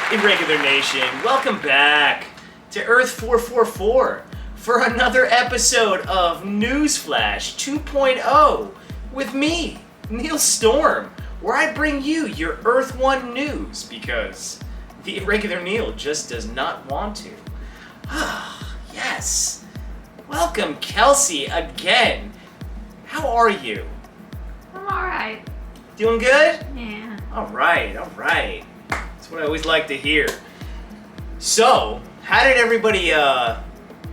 Irregular Nation, welcome back to Earth 444 for another episode of Newsflash 2.0 with me, Neil Storm, where I bring you your Earth 1 news because the Irregular Neil just does not want to. Yes. Welcome, Kelsey, again. How are you? I'm alright. Doing good? Yeah. Alright. That's what I always like to hear. So, how did everybody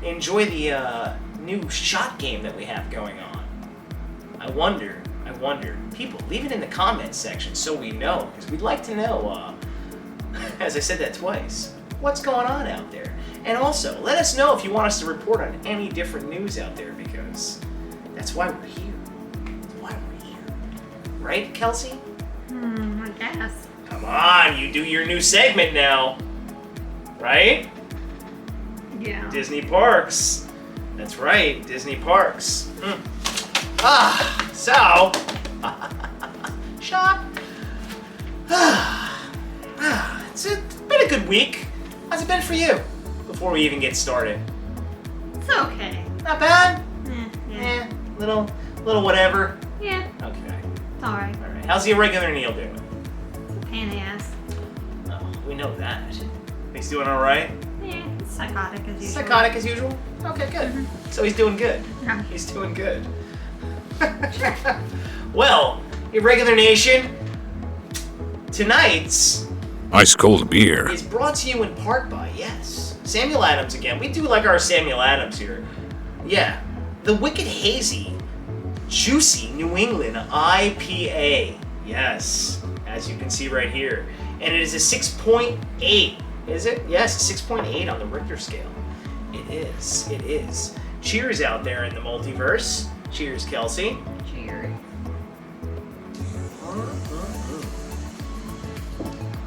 enjoy the new shot game that we have going on? I wonder. People, leave it in the comments section so we know, because we'd like to know, as I said that twice, what's going on out there. And also, let us know if you want us to report on any different news out there, because that's why we're here. Right, Kelsey? I guess. Come on, you do your new segment now. Right? Yeah. Disney Parks. That's right, Disney Parks. So... Shot. It's been a good week. How's it been for you? Before we even get started. It's okay. Not bad? Yeah. Little whatever. Yeah. Okay. It's alright. Alright. How's the Irregular Neil doing? Pain in the ass. Oh, we know that. He's doing alright? Yeah, it's psychotic as usual. Psychotic as usual? Okay, good. Mm-hmm. So he's doing good. Yeah. He's doing good. Well, Irregular Nation, tonight's Ice cold beer. is brought to you in part by, yes, Samuel Adams again. We do like our Samuel Adams here. Yeah, the Wicked Hazy, Juicy New England IPA. Yes, as you can see right here. And it is a 6.8. Is it? Yes, a 6.8 on the Richter scale. It is. Cheers out there in the multiverse. Cheers, Kelsey. Cheers.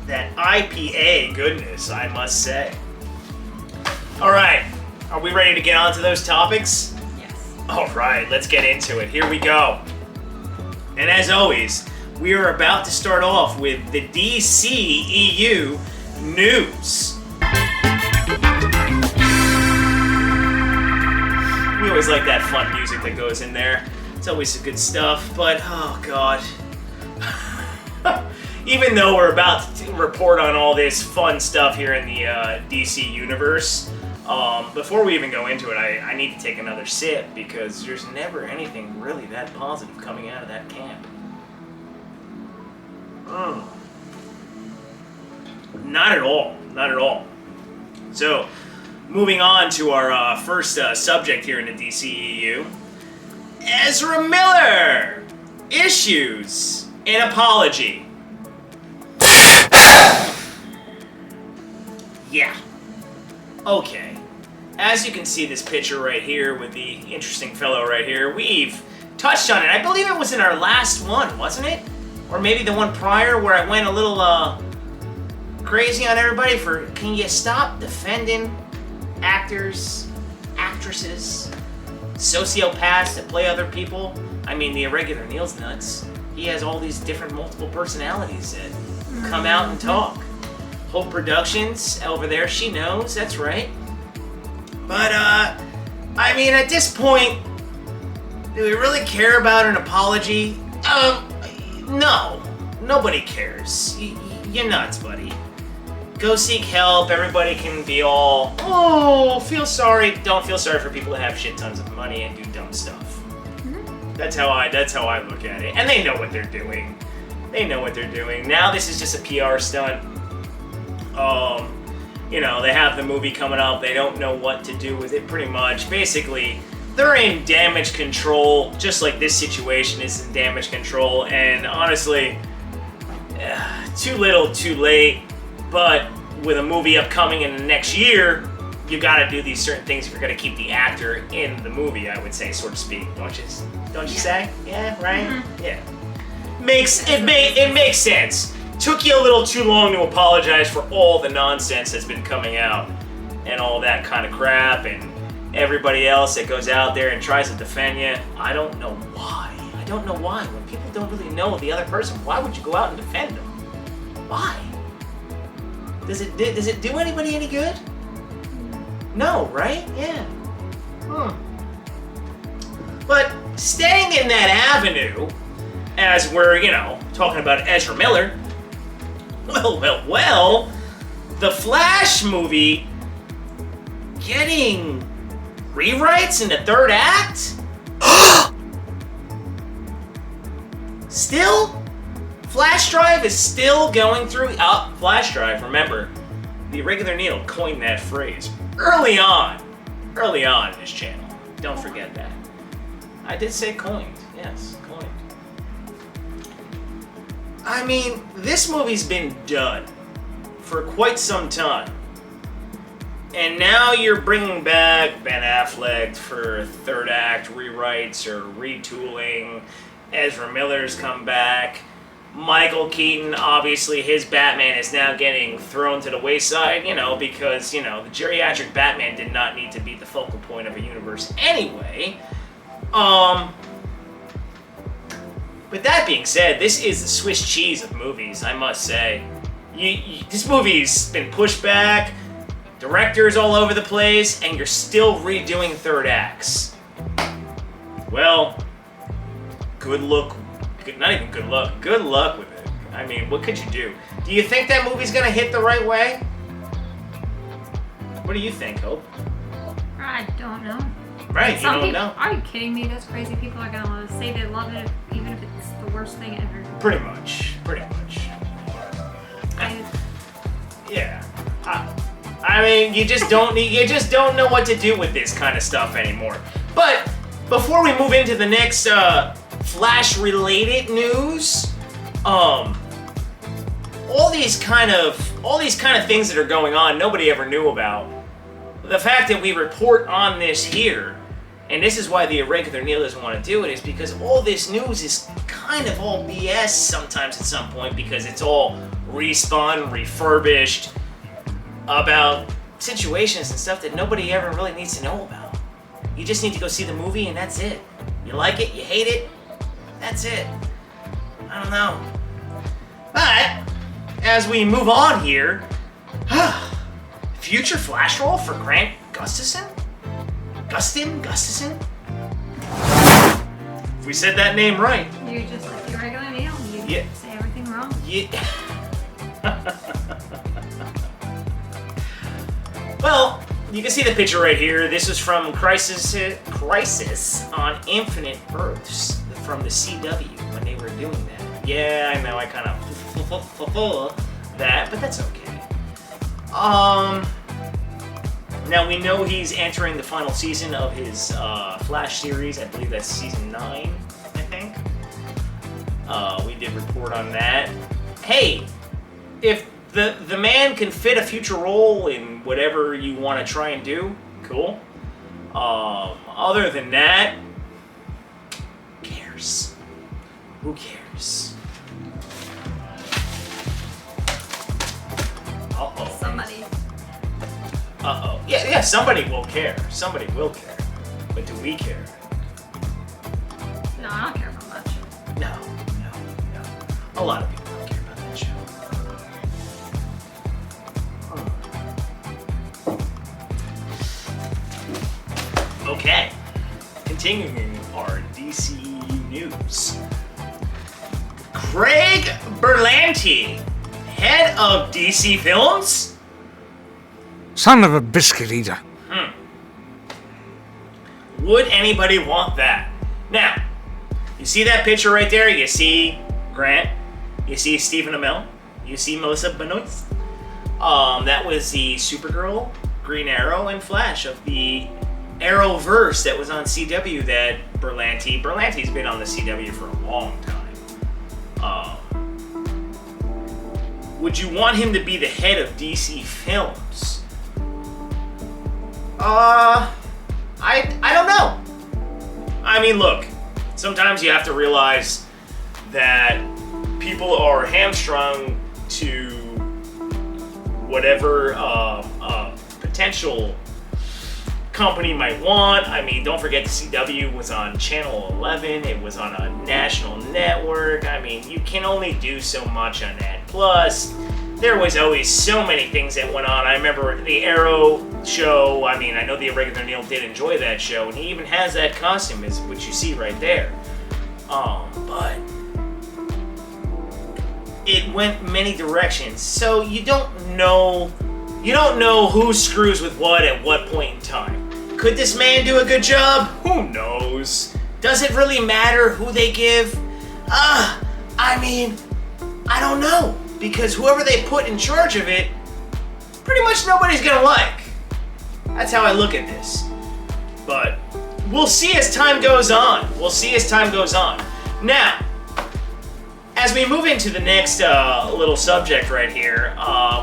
That IPA goodness, I must say. All right, are we ready to get on to those topics? Yes. All right, let's get into it. Here we go. And as always, we are about to start off with the DCEU news. We always like that fun music that goes in there. It's always good stuff, but oh god. Even though we're about to report on all this fun stuff here in the DC universe, before we even go into it, I need to take another sip because there's never anything really that positive coming out of that camp. Not at all. So, moving on to our first subject here in the DCEU, Ezra Miller issues an apology. Yeah. Okay. As you can see this picture right here with the interesting fellow right here, we've touched on it. I believe it was in our last one, wasn't it? Or maybe the one prior where I went a little crazy on everybody for, can you stop defending actors, actresses, sociopaths that play other people? I mean, the Irregular Neil's nuts. He has all these different multiple personalities that come out and talk. Hope Productions over there, she knows, that's right. But, I mean, at this point, do we really care about an apology? No. Nobody cares. You're nuts, buddy. Go seek help. Everybody can be all, oh, feel sorry. Don't feel sorry for people that have shit tons of money and do dumb stuff. Mm-hmm. That's how I look at it. And they know what they're doing. Now this is just a PR stunt. You know, they have the movie coming up. They don't know what to do with it pretty much. Basically, they're in damage control, just like this situation is in damage control. And honestly, too little, too late. But with a movie upcoming in the next year, you gotta do these certain things if you're gonna keep the actor in the movie, I would say, so to speak. Don't you say? Yeah, right? Mm-hmm. Yeah. It makes sense. Took you a little too long to apologize for all the nonsense that's been coming out and all that kind of crap and everybody else that goes out there and tries to defend you. I don't know why. When people don't really know the other person, why would you go out and defend them? Why? Does it do anybody any good? No, right? Yeah. But staying in that avenue, as we're, talking about Ezra Miller, well, the Flash movie getting rewrites in the third act? Still? Flash Drive is still going through. Flash Drive, remember, the Irregular Neil coined that phrase early on in his channel. Don't forget that. I did say coined. Yes, coined. I mean, this movie's been done for quite some time. And now you're bringing back Ben Affleck for third act rewrites or retooling. Ezra Miller's come back. Michael Keaton, obviously his Batman is now getting thrown to the wayside, because, the geriatric Batman did not need to be the focal point of a universe anyway. But that being said, this is the Swiss cheese of movies, I must say. This movie's been pushed back, directors all over the place, and you're still redoing third acts. Well, good luck with it. I mean, what could you do? Do you think that movie's gonna hit the right way? What do you think, Hope? I don't know. Right, you don't know. Are you kidding me? Those crazy people are gonna say they love it, even if it's the worst thing ever. Pretty much. Yeah. I mean, you just don't know what to do with this kind of stuff anymore. But before we move into the next Flash-related news, all these kind of things that are going on, nobody ever knew about. The fact that we report on this here, and this is why the Irregular Neil doesn't want to do it, is because all this news is kind of all BS sometimes at some point, because it's all respun, refurbished, about situations and stuff that nobody ever really needs to know about. You just need to go see the movie and that's it. You like it, you hate it, that's it. I don't know. But, as we move on here, future Flash role for Grant Gustafson? Gustafson? If we said that name right. You're just like the Irregular Neil. You say everything wrong. Yeah. Well, you can see the picture right here. This was from Crisis on Infinite Earths from the CW when they were doing that. Yeah, I know, I kind of that, but that's okay. Now we know he's entering the final season of his Flash series. I believe that's season 9, I think. We did report on that. Hey, if the man can fit a future role in whatever you want to try and do, cool. Other than that, who cares? Who cares? Uh-oh. Somebody. Uh-oh. Yeah, somebody will care. Somebody will care. But do we care? No, I don't care about much. No. A lot of people don't care about that show. Okay. Continuing our DCEU news. Craig Berlanti, head of DC Films? Son of a biscuit eater. Would anybody want that? Now, you see that picture right there? You see Grant, you see Stephen Amell, you see Melissa Benoist. That was the Supergirl, Green Arrow, and Flash of the Arrowverse that was on CW that Berlanti's been on the CW for a long time. Would you want him to be the head of DC Films? I don't know. I mean, look, sometimes you have to realize that people are hamstrung to whatever potential company might want. I mean, don't forget the CW was on Channel 11. It was on a national network. I mean, you can only do so much on that. Plus, there was always so many things that went on. I remember the Arrow show. I mean, I know the Irregular Neil did enjoy that show, and he even has that costume, is what you see right there. But it went many directions, so you don't know who screws with what at what point in time. Could this man do a good job? Who knows? Does it really matter who they give? I mean, I don't know, because whoever they put in charge of it, pretty much nobody's gonna like. That's how I look at this. But we'll see as time goes on. Now, as we move into the next little subject right here,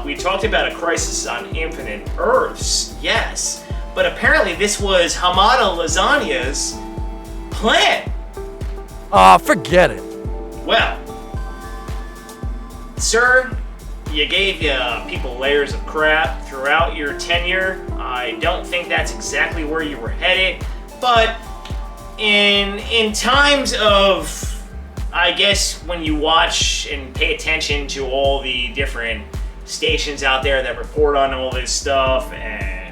we talked about a Crisis on Infinite Earths, yes, but apparently this was Hamada Lasagna's plan. Forget it. Well, sir, you gave people layers of crap throughout your tenure. I don't think that's exactly where you were headed, but in times of, I guess, when you watch and pay attention to all the different stations out there that report on all this stuff, and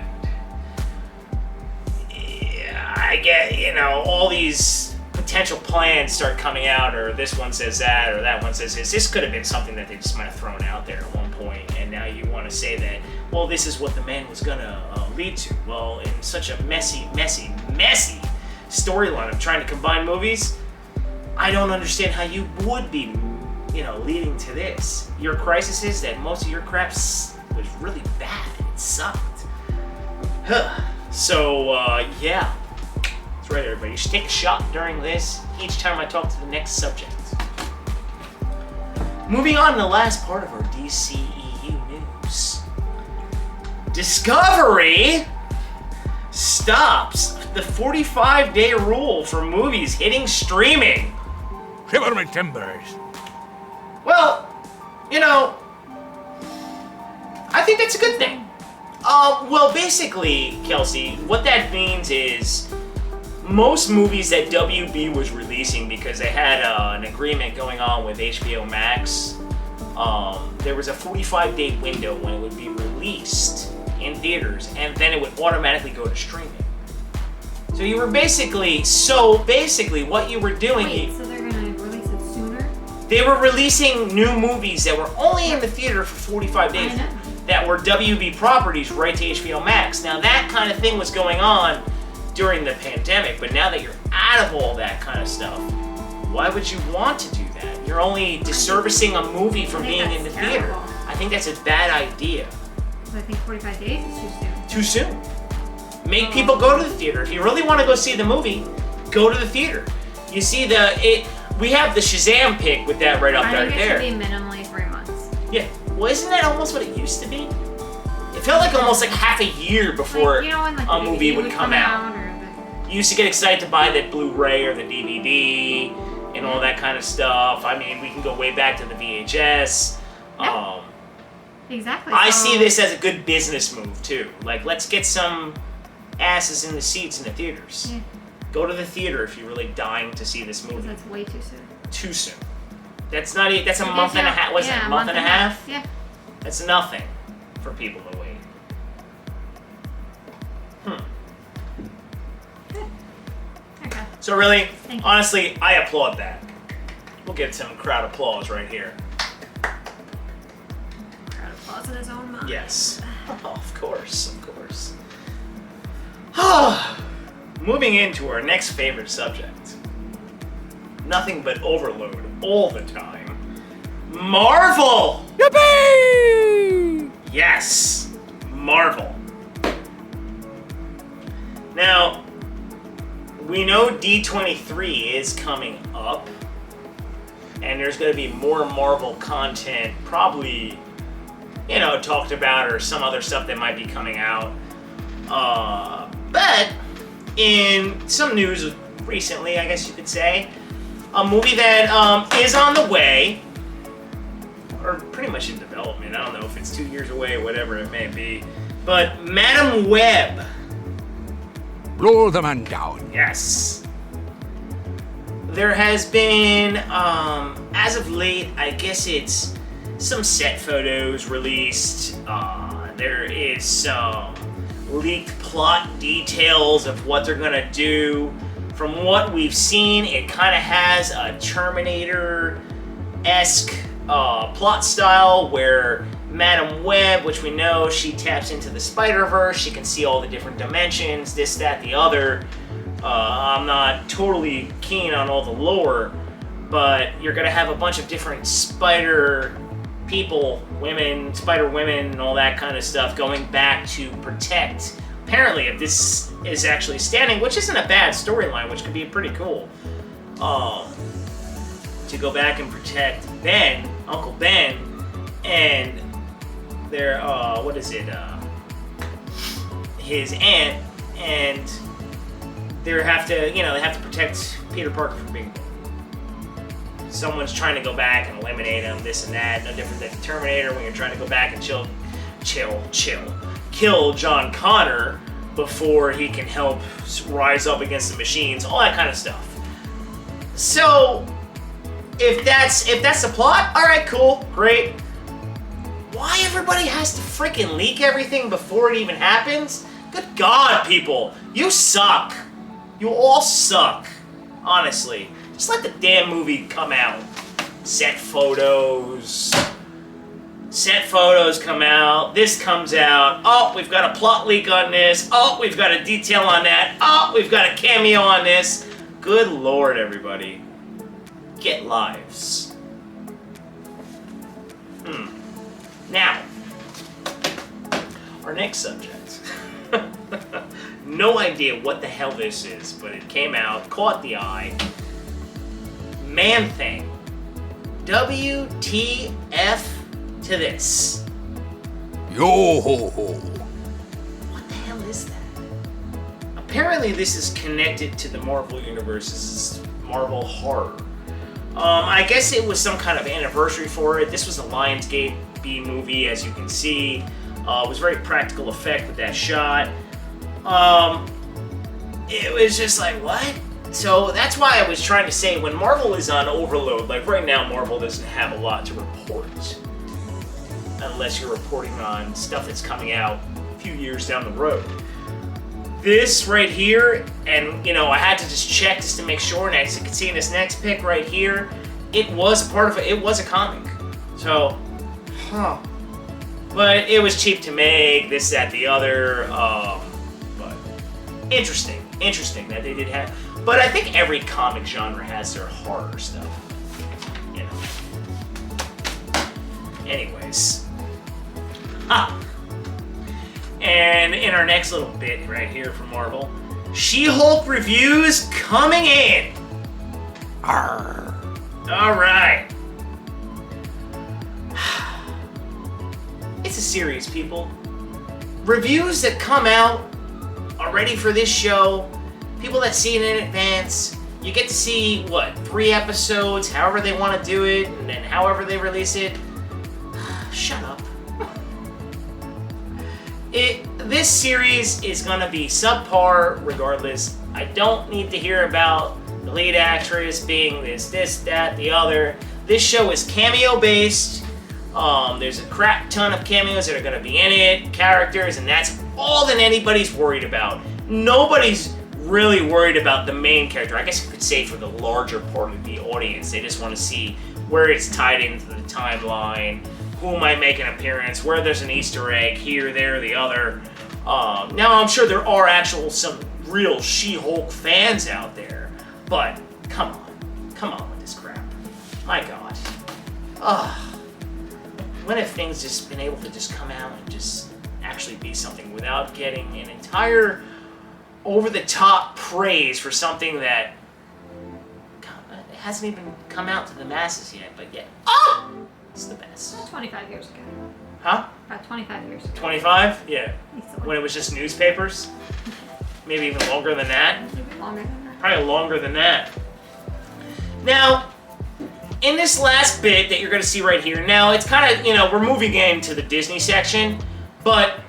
I get, all these potential plans start coming out, or this one says that, or that one says this. This could have been something that they just might have thrown out there at one point, and now you want to say that, well, this is what the man was going to lead to. Well, in such a messy storyline of trying to combine movies, I don't understand how you would be, leading to this. Your crisis is that most of your crap was really bad. It sucked. So, yeah. That's right, everybody. You should take a shot during this each time I talk to the next subject. Moving on to the last part of our DCEU news. Discovery stops the 45-day rule for movies hitting streaming. Shiver my timbers. Well, I think that's a good thing. Well, basically, Kelsey, what that means is most movies that WB was releasing, because they had an agreement going on with HBO Max, there was a 45-day window when it would be released in theaters, and then it would automatically go to streaming. So you were basically what you were doing. Wait, so they're gonna release it sooner? They were releasing new movies that were only in the theater for 45 days that were WB properties right to HBO Max. Now that kind of thing was going on during the pandemic, but now that you're out of all that kind of stuff, why would you want to do that? You're only disservicing a movie from being in the theater. terrible. I think that's a bad idea. So I think 45 days is too soon. Too soon. Make people go to the theater. If you really want to go see the movie, go to the theater. You see we have the Shazam pick with that right up I think it there. should be minimally 3 months. Yeah. Well, isn't that almost what it used to be? It felt like almost like half a year before when, like, a the movie DVD would come out. You used to get excited to buy that Blu-ray or the DVD and all that kind of stuff. I mean, we can go way back to the VHS. Yeah. Exactly. I see this as a good business move too. Like, let's get some asses in the seats in the theaters. Yeah. Go to the theater if you're really dying to see this movie. Because that's way too soon. Too soon. That's not. That's a month and a half. What's that? A month and a half? Yeah. That's nothing for people to wait. Okay. So really, Thank you. honestly, I applaud that. We'll get some crowd applause right here. Crowd applause in his own mind. Yes. Of course. Moving into our next favorite subject. Nothing but overload all the time. Marvel! Yippee! Yes, Marvel. Now, we know D23 is coming up, and there's going to be more Marvel content, probably, talked about, or some other stuff that might be coming out. But in some news recently, I guess you could say, a movie that is on the way, or pretty much in development. I don't know if it's 2 years away or whatever it may be, but Madam Web. Blow the man down. Yes. There has been, as of late, I guess it's some set photos released. There is some leaked plot details of what they're gonna do. From what we've seen, it kind of has a Terminator-esque plot style where Madam Web, which we know she taps into the Spider-Verse, she can see all the different dimensions, this, that, the other. I'm not totally keen on all the lore, but you're gonna have a bunch of different spider people, women, spider women, and all that kind of stuff going back to protect. Apparently, if this is actually standing, which isn't a bad storyline, which could be pretty cool, to go back and protect Ben, Uncle Ben, and their his aunt, and they have to protect Peter Parker from being born. Someone's trying to go back and eliminate him, this and that. No different than Terminator when you're trying to go back and kill John Connor before he can help rise up against the machines, all that kind of stuff. So, if that's the plot, all right, cool, great. Why everybody has to freaking leak everything before it even happens? Good God, people, you suck. You all suck, honestly. Just let the damn movie come out. Set photos come out. This comes out. Oh, we've got a plot leak on this. Oh, we've got a detail on that. Oh, we've got a cameo on this. Good Lord, everybody. Get lives. Now, our next subject. No idea what the hell this is, but it came out, caught the eye. Man-Thing. WTF to this. Yo ho ho. What the hell is that? Apparently this is connected to the Marvel Universe's Marvel horror. I guess it was some kind of anniversary for it. This was a Lionsgate B movie, as you can see. It was very practical effect with that shot. It was just like, what? So that's why I was trying to say, when Marvel is on overload, like right now Marvel doesn't have a lot to report. Unless you're reporting on stuff that's coming out a few years down the road. This right here, and I had to just check just to make sure, and as you can see in this next pic right here, it was part of it was a comic. So, but it was cheap to make, this, that, the other, but interesting that they did have. But I think every comic genre has their horror stuff. Anyways. And in our next little bit right here from Marvel, She-Hulk reviews coming in. Arr. Alright. It's a series, people. Reviews that come out are ready for this show. People that see it in advance. You get to see, 3 episodes, however they want to do it, and then however they release it. Shut up. This series is gonna be subpar regardless. I don't need to hear about the lead actress being this, that, the other. This show is cameo based. There's a crap ton of cameos that are gonna be in it, characters, and that's all that anybody's worried about. Nobody's really worried about the main character. I guess you could say for the larger part of the audience, they just want to see where it's tied into the timeline, who might make an appearance, where there's an Easter egg, here, there, the other. Now, I'm sure there are some real She-Hulk fans out there, but come on with this crap. My God. When have things just been able to just come out and just actually be something without getting an entire over-the-top praise for something that it hasn't even come out to the masses yet, but yet, it's the best. 25 years ago. Huh? About 25 years ago. 25? Yeah. Easily. When it was just newspapers? Maybe even longer than that? Maybe longer than that. Probably longer than that. Now, in this last bit that you're going to see right here, now it's kind of, we're moving into the Disney section, but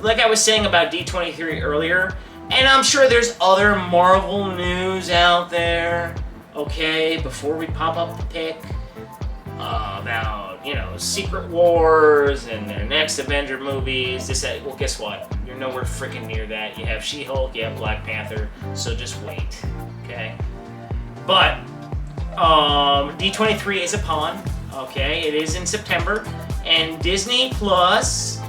like I was saying about D23 earlier, and I'm sure there's other Marvel news out there, okay, before we pop up the pic, about Secret Wars and their next Avenger movies. Well, guess what? You're nowhere freaking near that. You have She-Hulk, you have Black Panther, so just wait, okay? But D23 is upon, okay? It is in September, and Disney Plus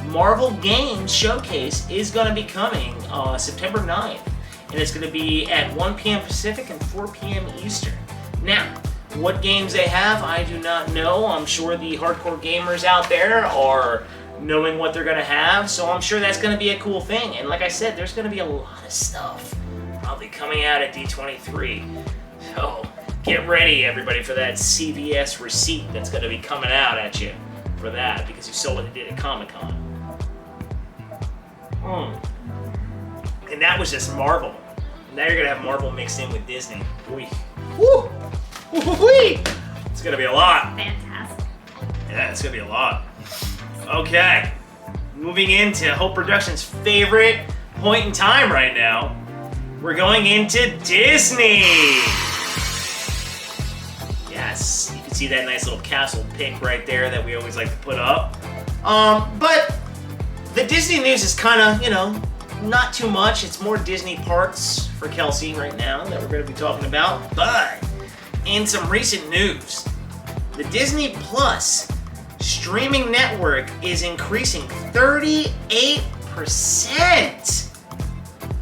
Marvel Games Showcase is going to be coming September 9th, and it's going to be at 1 p.m. Pacific and 4 p.m. Eastern. Now, what games they have, I do not know. I'm sure the hardcore gamers out there are knowing what they're going to have, so I'm sure that's going to be a cool thing. And like I said, there's going to be a lot of stuff probably coming out at D23. So get ready, everybody, for that CVS receipt that's going to be coming out at you for that, because you saw what they did at Comic-Con. And that was just Marvel. Now you're going to have Marvel mixed in with Disney. Woo! It's gonna be a lot. Fantastic. Yeah, it's gonna be a lot. Okay, moving into Hope Productions' favorite point in time right now. We're going into Disney. Yes, you can see that nice little castle pic right there that we always like to put up. But the Disney news is kind of, not too much. It's more Disney parks for Kelsey right now that we're gonna be talking about. But in some recent news, the Disney Plus streaming network is increasing 38%.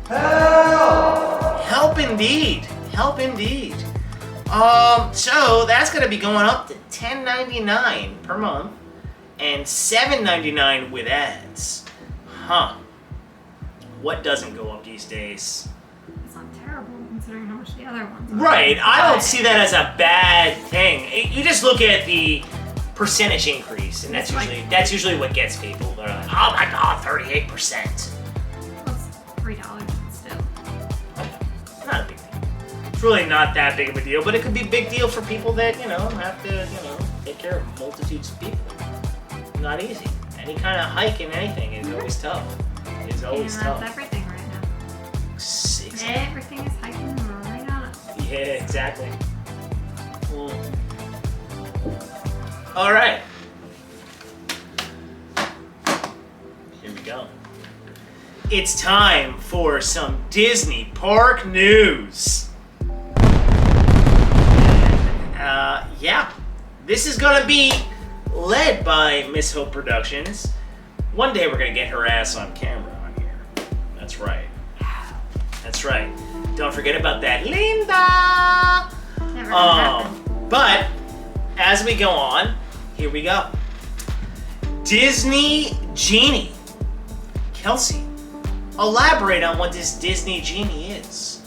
Help! Help indeed. Help indeed. So that's going to be going up to $10.99 per month and $7.99 with ads. Huh. What doesn't go up these days? It's not terrible considering how much the other ones are. Right, I don't see that as a bad thing. You just look at the percentage increase, and that's usually what gets people. They're like, oh my god, 38%. That's $3 still. Not a big deal. It's really not that big of a deal, but it could be a big deal for people that, have to, take care of multitudes of people. Not easy. Any kind of hike in anything is always tough. It's always tough. That's everything right now. Exactly. Everything is hiking right on up. Yeah, exactly. All right. Here we go. It's time for some Disney Park news. Yeah. This is going to be led by Miss Hope Productions. One day we're going to get her ass on camera on here. That's right. That's right. Don't forget about that, Linda! Never gonna happen. But, as we go on, here we go. Disney Genie. Kelsey, elaborate on what this Disney Genie is.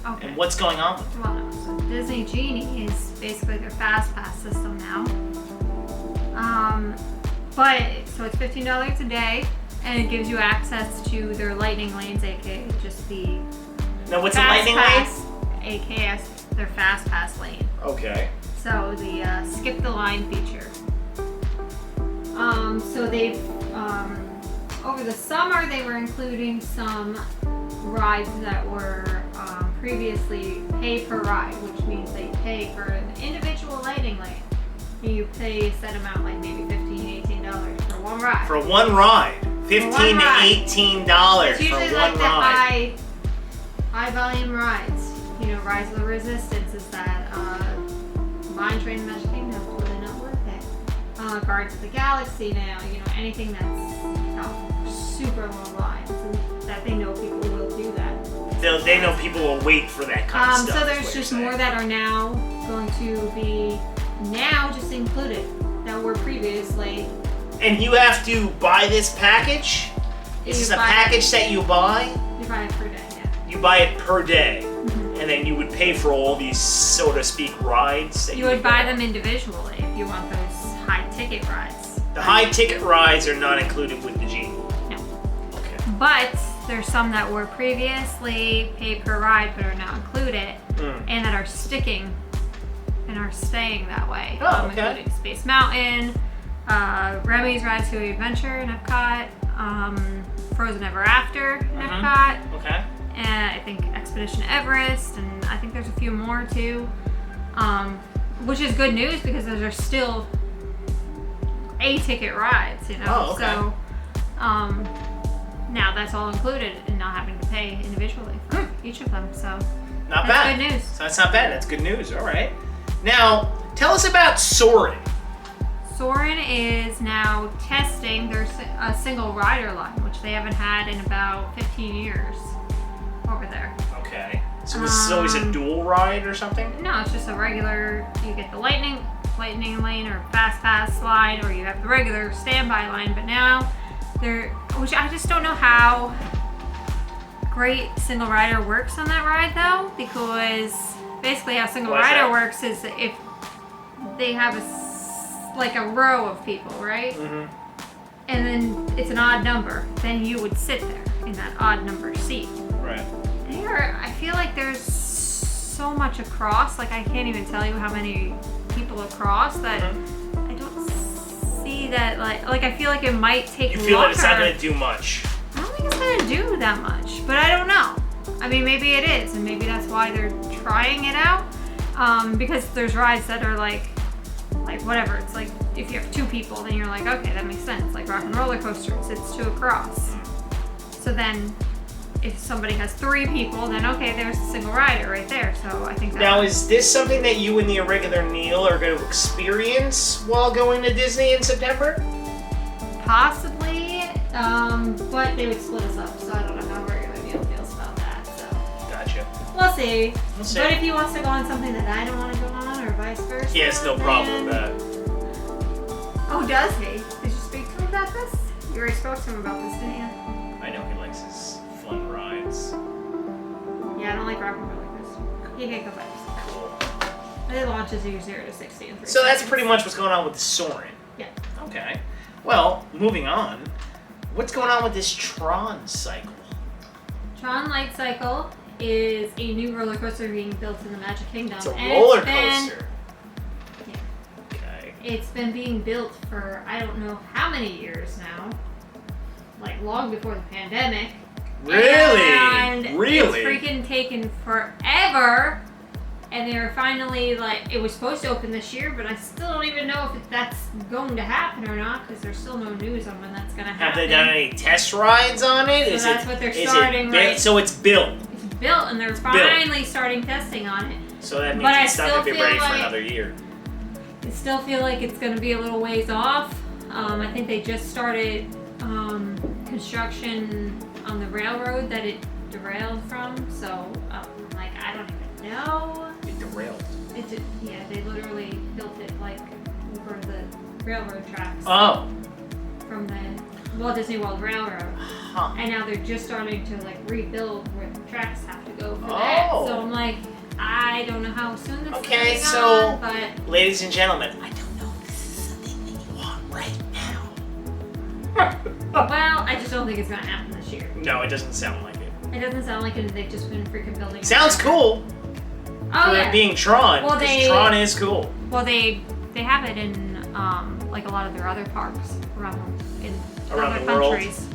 Okay. And what's going on with it. Well, no. So Disney Genie is basically their fast pass system now. So it's $15 a day, and it gives you access to their lightning lanes, aka just the Now, what's a fast lightning pass, aka their fast pass lane. Okay. So the skip the line feature. So they've over the summer they were including some rides that were previously pay per ride, which means they pay for an individual lightning lane. You pay a set amount, like maybe $15, $18 for one ride. For one ride. $15 to $18 It's usually for like one the ride. high volume rides. Rise of the Resistance is that Mine Train Magic Kingdom is really not worth it. Guardians of the Galaxy now, anything that's super long lines, and that they know people will do that. They know people will wait for that kind of stuff. So there's just more that are now going to be just included that were previously. And you have to buy this package? Is this a package that you buy? You buy it per day, yeah. You buy it per day. Mm-hmm. And then you would pay for all these, so to speak, rides? That You would buy them individually if you want those high ticket rides. The high ticket rides are not included with the Genie? No. Okay. But there's some that were previously pay per ride but are now included and that are sticking and are staying that way. Oh, okay. Including Space Mountain, Remy's Ratatouille Adventure in Epcot, Frozen Ever After in Epcot. Okay. And I think Expedition Everest, and I think there's a few more too. Which is good news because those are still A-ticket rides, you know. Oh, okay. So, now that's all included and not having to pay individually for each of them. So, Not that's bad. good news. So that's not bad. That's good news. All right. Now, tell us about Soarin'. Soarin' is now testing their a single rider line, which they haven't had in about 15 years over there. Okay. So this is always a dual ride or something? No, it's just a regular. You get the lightning lane or fast pass line, or you have the regular standby line. But now they're, which I just don't know how great single rider works on that ride though, because basically how single Why is rider that? works is if they have like a row of people, right? Mm-hmm. And then it's an odd number, then you would sit there in that odd number seat. Right. Here, I feel like there's so much across, like I can't even tell you how many people across that I don't see that, like I feel like it might take You feel longer. like it's not going to do much. I don't think it's gonna do that much, but I don't know. I mean, maybe it is, and maybe that's why they're trying it out. Because there's rides that are like whatever. It's like if you have 2 people, then you're like, okay, that makes sense. Like Rock and Roller Coasters, it's 2 across. So then, if somebody has 3 people, then okay, there's a single rider right there. So I think that. Now, is this something that you and the Irregular Neil are going to experience while going to Disney in September? Possibly, but they would split us up, so I don't know how Regular Neil feels about that. So. Gotcha. We'll see. We'll see. But if he wants to go on something that I don't want to go on, or vice versa. He has no problem with that. Oh, does he? Did you speak to him about this? You already spoke to him about this, didn't you? I know he likes his fun rides. Yeah, I don't like Rock and Roller Coaster. He can't go by himself. Cool. It launches you 0 to 60 in 3 So that's seconds. pretty much what's going on with the Soarin'. Yeah. Okay. Well, moving on. What's going on with this Tron cycle? Tron Light Cycle is a new roller coaster being built in the Magic Kingdom. It's a and roller it's been- coaster. Yeah. Okay. It's been being built for I don't know how many years now. Like long before the pandemic. Really? And Really? it's freaking taken forever. And they were finally like, it was supposed to open this year, but I still don't even know if that's going to happen or not, because there's still no news on when that's going to happen. Have they done any test rides on it? So that's what they're is starting, built? right? So it's built. It's built, and they're finally starting testing on it. So that means But I it's not still going to be feel ready for like- another year. I still feel like it's going to be a little ways off. I think they just started construction on the railroad that it derailed from, so like I don't even know. It derailed. Yeah, they literally built it like over the railroad tracks Oh. from the Walt Disney World Railroad, Huh. and now they're just starting to like rebuild where the tracks have to go for that. Oh. So I'm like, I don't know how soon this Okay, is so- going on, but Ladies and gentlemen, I don't know if this is something that you want right now. well, I just don't think it's gonna happen this year. No, it doesn't sound like it. It doesn't sound like it. They've just been freaking building. Sounds it. cool Oh for yeah. it being Tron, Well, 'cause they- Tron is cool. Well, they have it in like a lot of their other parks around Around other the world. countries.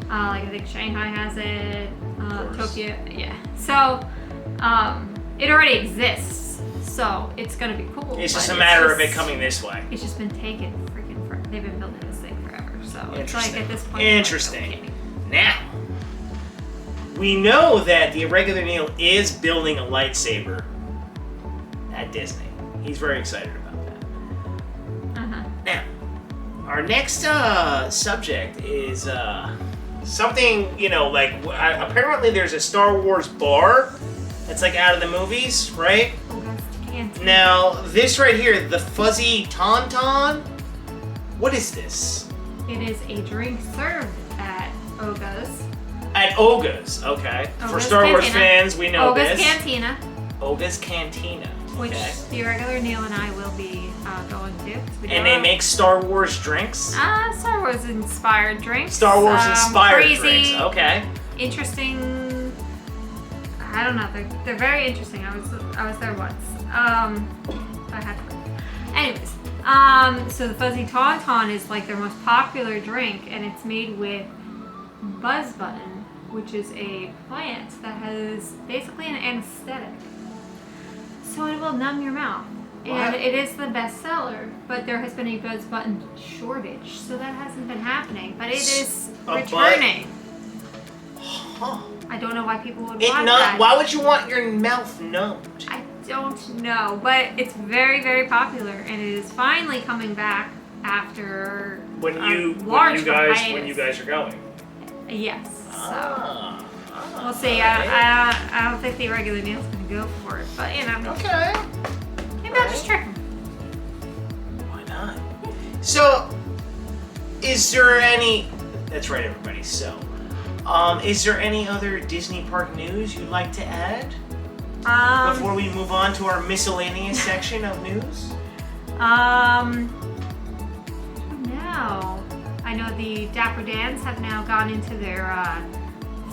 Like I think Shanghai has it, course. Tokyo, yeah. So it already exists, so it's gonna be cool. It's but just a matter of it just- coming this way. It's just been taking freaking forever. They've been building this thing forever, so it's like Interesting. at this point. Interesting. It's like, okay. Now, we know that the Irregular Neil is building a lightsaber at Disney. He's very excited about that. Uh-huh. Now, our next subject is something, like apparently there's a Star Wars bar that's like out of the movies, right? Can't. Now, this right here, the Fuzzy Tauntaun, what is this? It is a drink served at Oga's. At Oga's, okay. For Oga's Star Wars Cantina. fans, we know Oga's this. Cantina, Oga's Cantina. which Okay. the Irregular Neil and I will be going to. 'Cause we And do they a- make Star Wars drinks? Star Wars inspired drinks. Star Wars inspired crazy, drinks, okay. Interesting. I don't know. They're very interesting. I was there once. I had to. Anyways, so the Fuzzy Tauntaun is like their most popular drink, and it's made with buzz button, which is a plant that has basically an anesthetic. So it will numb your mouth And it is the bestseller, but there has been a buzz button shortage, so that hasn't been happening. But it is returning. Huh. I don't know why people would It want not. that. Why would you want your mouth gnomed? I don't know, but it's very, very popular, and it is finally coming back after When you guys are going. Yes. Ah. So we'll see. Alright. I don't think the irregular Neil's gonna go for it, but you know. Okay. Maybe I'll just trick him. Why not? So, is there any... That's right, everybody. So, is there any other Disney park news you'd like to add? Before we move on to our miscellaneous section of news? No. I know the Dapper Dans have now gone into their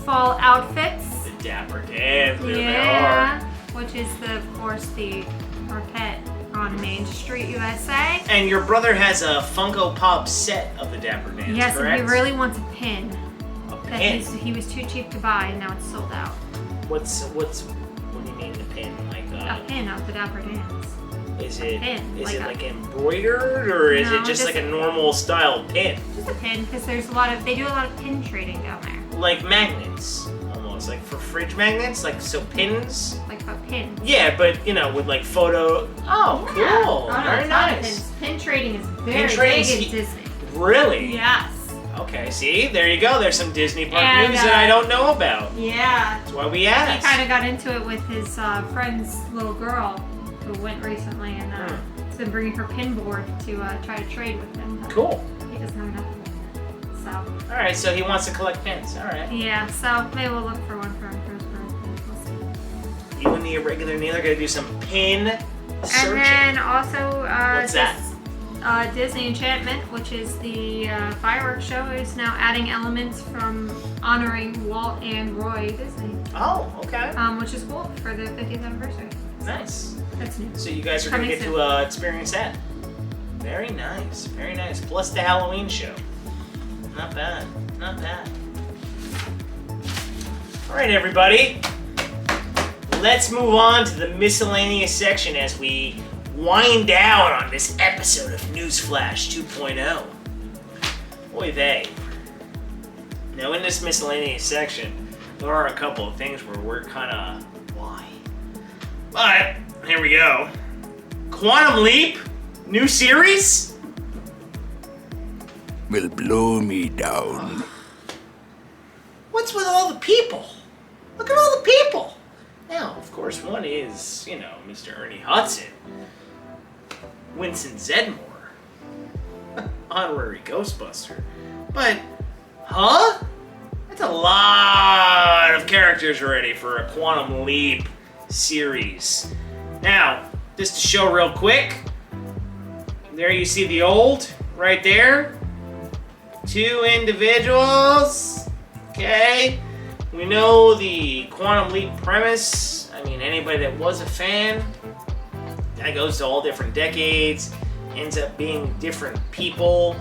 fall outfits. The Dapper Dans, there they are. Yeah. Which is, of course, the Marquette on Main Street, USA. And your brother has a Funko Pop set of the Dapper Dans, Yes, correct? and he really wants a pin. A That pin? he was too cheap to buy, and now it's sold out. What do you mean, the pin? Like, A pin of the Dapper Dans. is it pin, like embroidered, or is No, it just just- like a normal style pin? Just a pin, because they do a lot of pin trading down there. Like magnets, almost like for fridge magnets, like so pins. Like a pin. Yeah, but with like photo. Oh, Yeah. cool! Oh, no, Very it's a lot of nice. pins. Pin trading is very trading's big in Disney. Really? Yes. Okay. See, there you go. There's some Disney park And, news that I don't know about. Yeah. That's why we He asked. kind of got into it with his friend's little girl who went recently, and has been bringing her pin board to try to trade with him. Cool. He doesn't have enough of them yet. So. All right. So he wants to collect pins. All right. Yeah, so maybe we'll look for one for him for his birthday. We'll see. You and the irregular Neil are gonna do some pin searching. And then also, What's that? Disney Enchantment, which is the fireworks show, is now adding elements from honoring Walt and Roy Disney, Oh, okay. which is cool for the 50th anniversary. Nice. That's new. So you guys are gonna Coming get soon. to experience that. Very nice. Very nice. Plus the Halloween show. Not bad. Not bad. All right, everybody. Let's move on to the miscellaneous section as we wind down on this episode of Newsflash 2.0. Boy, they. Now, in this miscellaneous section, there are a couple of things where we're kind of, why? But, here we go. Quantum Leap, new series? Will blow me down. What's with all the people? Look at all the people. Now, of course, one is, Mr. Ernie Hudson, Winston Zedmore, honorary Ghostbuster. But, that's a lot of characters already for a Quantum Leap series. Now, just to show real quick, there you see the old, right there. 2 individuals, okay? We know the Quantum Leap premise. I mean, anybody that was a fan, that goes to all different decades, ends up being different people,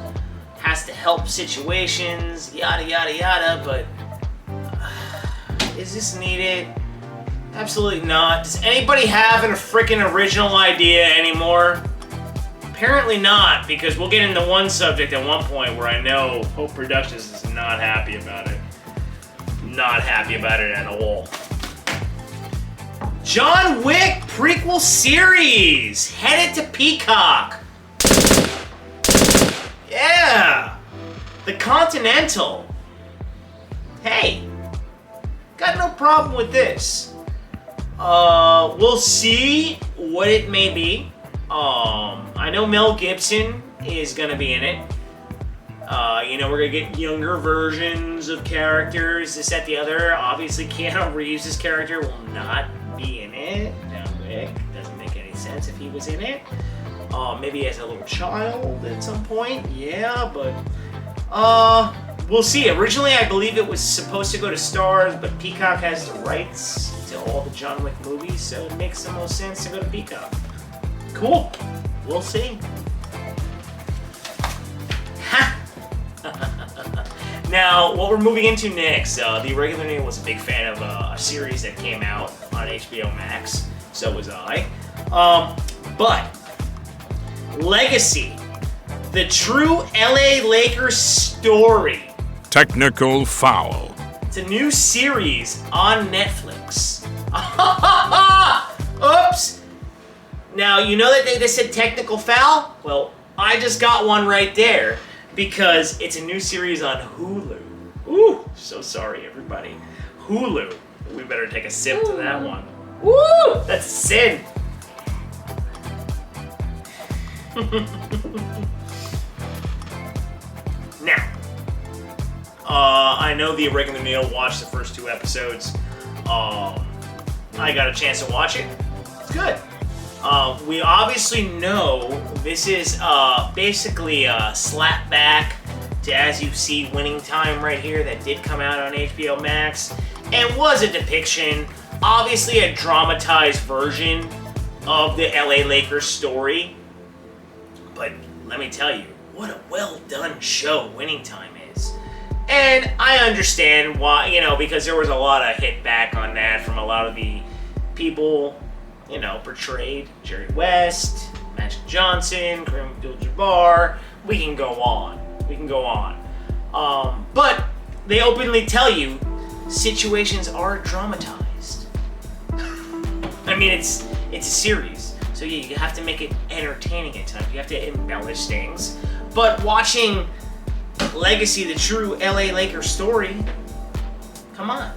has to help situations, yada, yada, yada, but is this needed? Absolutely not. Does anybody have a freaking original idea anymore? Apparently not, because we'll get into one subject at one point where I know Hope Productions is not happy about it. Not happy about it at all. John Wick prequel series headed to Peacock. Yeah, the Continental. Hey, got no problem with this. We'll see what it may be. I know Mel Gibson is gonna be in it. We're gonna get younger versions of characters, this, that, the other. Obviously, Keanu Reeves' character will not be in it. John Wick doesn't make any sense if he was in it. Maybe as a little child at some point, yeah, but we'll see. Originally, I believe it was supposed to go to Starz, but Peacock has the rights to all the John Wick movies, so it makes the most sense to go to Peacock. Cool. We'll see. Ha! Now, what we're moving into next, the Irregular Neil was a big fan of a series that came out on HBO Max. So was I. But Legacy, the true LA Lakers story. Technical foul. It's a new series on Netflix. Oops! Now, you know that they said technical foul? Well, I just got one right there because it's a new series on Hulu. Ooh, so sorry, everybody. Hulu. We better take a sip to that one. Woo! That's a sin. Now, I know the Irregular Neil watched the first 2 episodes. I got a chance to watch it. It's good. We obviously know this is basically a slap back to As You See Winning Time right here that did come out on HBO Max and was a depiction, obviously a dramatized version of the LA Lakers story. But let me tell you, what a well done show Winning Time is. And I understand why, because there was a lot of hit back on that from a lot of the people, portrayed. Jerry West, Magic Johnson, Kareem Abdul-Jabbar. We can go on. But they openly tell you situations are dramatized. I mean, it's a series, so you have to make it entertaining at times. You have to embellish things. But watching Legacy, the true LA Lakers story, come on.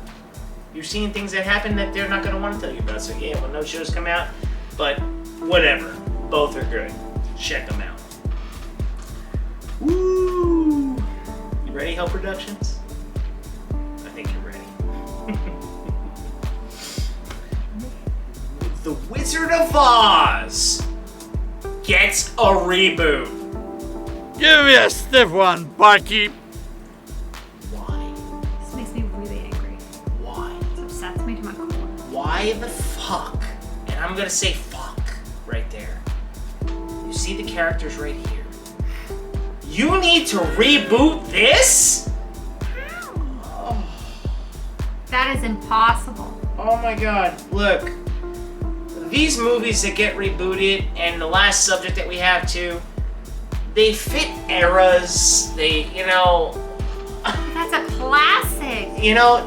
You're seeing things that happen that they're not going to want to tell you about. So yeah, when those shows come out, but whatever. Both are good. Check them out. Woo! You ready, Hell Productions? I think you're ready. The Wizard of Oz gets a reboot. Give me a stiff one, barkeep. Why? This makes me really angry. Why? It upsets me to my core. Why the fuck? And I'm gonna say fuck right there. You see the characters right here. You need to reboot this? Oh, That is impossible. oh my god, look. These movies that get rebooted, and the last subject that we have too, they fit eras. That's a classic.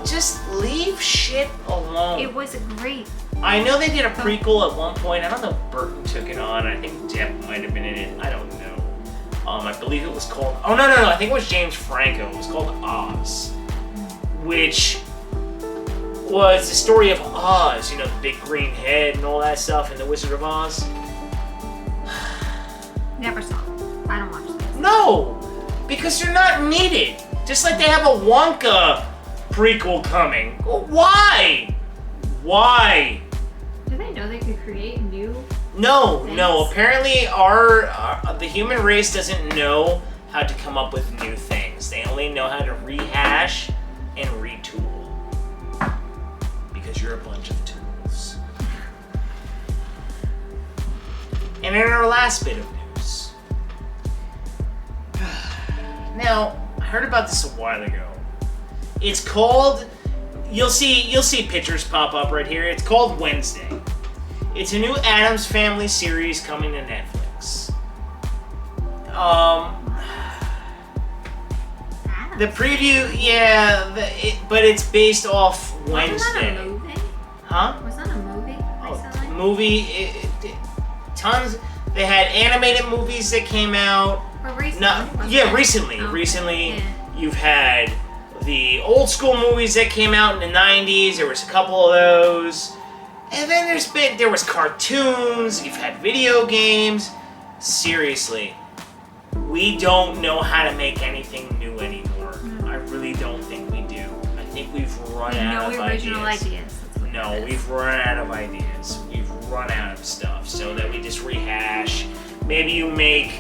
Just leave shit alone. It was great. I know they did a prequel at one point. I don't know if Burton took it on. I think Depp might have been in it. I don't know. I believe it was called... Oh, no. I think it was James Franco. It was called Oz. Which was the story of Oz. The big green head and all that stuff in The Wizard of Oz. Never saw it. I don't watch this. No! Because they're not needed. Just like they have a Wonka prequel coming. Why? Why? Do they know they could create new? No. things? Apparently, the human race doesn't know how to come up with new things. They only know how to rehash and retool. Because you're a bunch of tools. And in our last bit of news. Now, I heard about this a while ago. It's called... You'll see pictures pop up right here. It's called Wednesday. It's a new Addams Family series coming to Netflix. The preview, but it's based off Wednesday. Wasn't that a movie? Huh? Was that a movie recently? Movie, tons. They had animated movies that came out. Or recently? Recently. Oh, Recently, yeah. you've had the old school movies that came out in the 90s. There was a couple of those. And then there was cartoons. You've had video games. Seriously, we don't know how to make anything new anymore. No. I really don't think we do. I think we've run out of original ideas. That's what No, it is. we've run out of ideas. We've run out of stuff, so that we just rehash. Maybe you make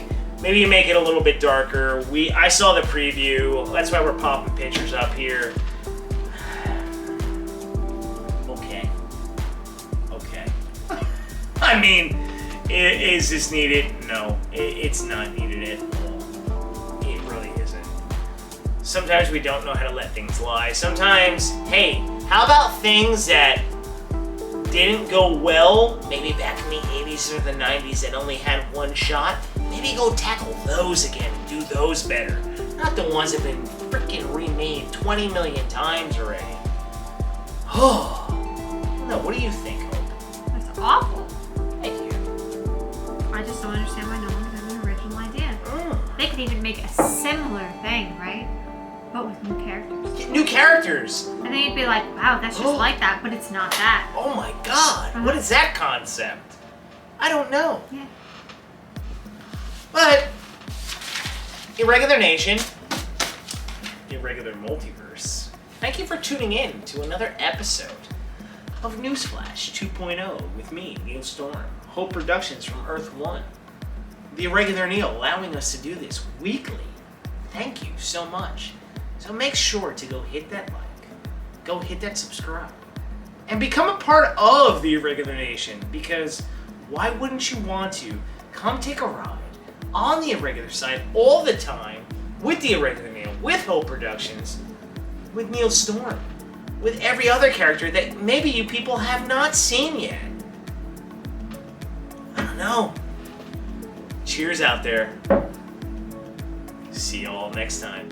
it a little bit darker. I saw the preview. That's why we're popping pictures up here. Okay. I mean, is this needed? No, it's not needed at all. It really isn't. Sometimes we don't know how to let things lie. Sometimes, hey, how about things that didn't go well, maybe back in the 80s or the 90s that only had one shot? maybe go tackle those again and do those better. Not the ones that have been freaking remade 20 million times already. Oh, no, what do you think, Hope? That's awful. Thank you. I just don't understand why no one has an original idea. They could even make a similar thing, right? But with new characters. Get new characters. And then you'd be like, wow, that's just like that, but it's not that. Oh my god, what is that concept? I don't know. Yeah. But, Irregular Nation, Irregular Multiverse, thank you for tuning in to another episode of Newsflash 2.0 with me, Neil Storm, Hope Productions from Earth 1. The Irregular Neil allowing us to do this weekly. Thank you so much. So make sure to go hit that like, go hit that subscribe, and become a part of the Irregular Nation, because why wouldn't you want to come take a ride on the Irregular side all the time with the Irregular Neil, with Hope Productions, with Neil Storm, with every other character that maybe you people have not seen yet. I don't know. Cheers out there. See you all next time.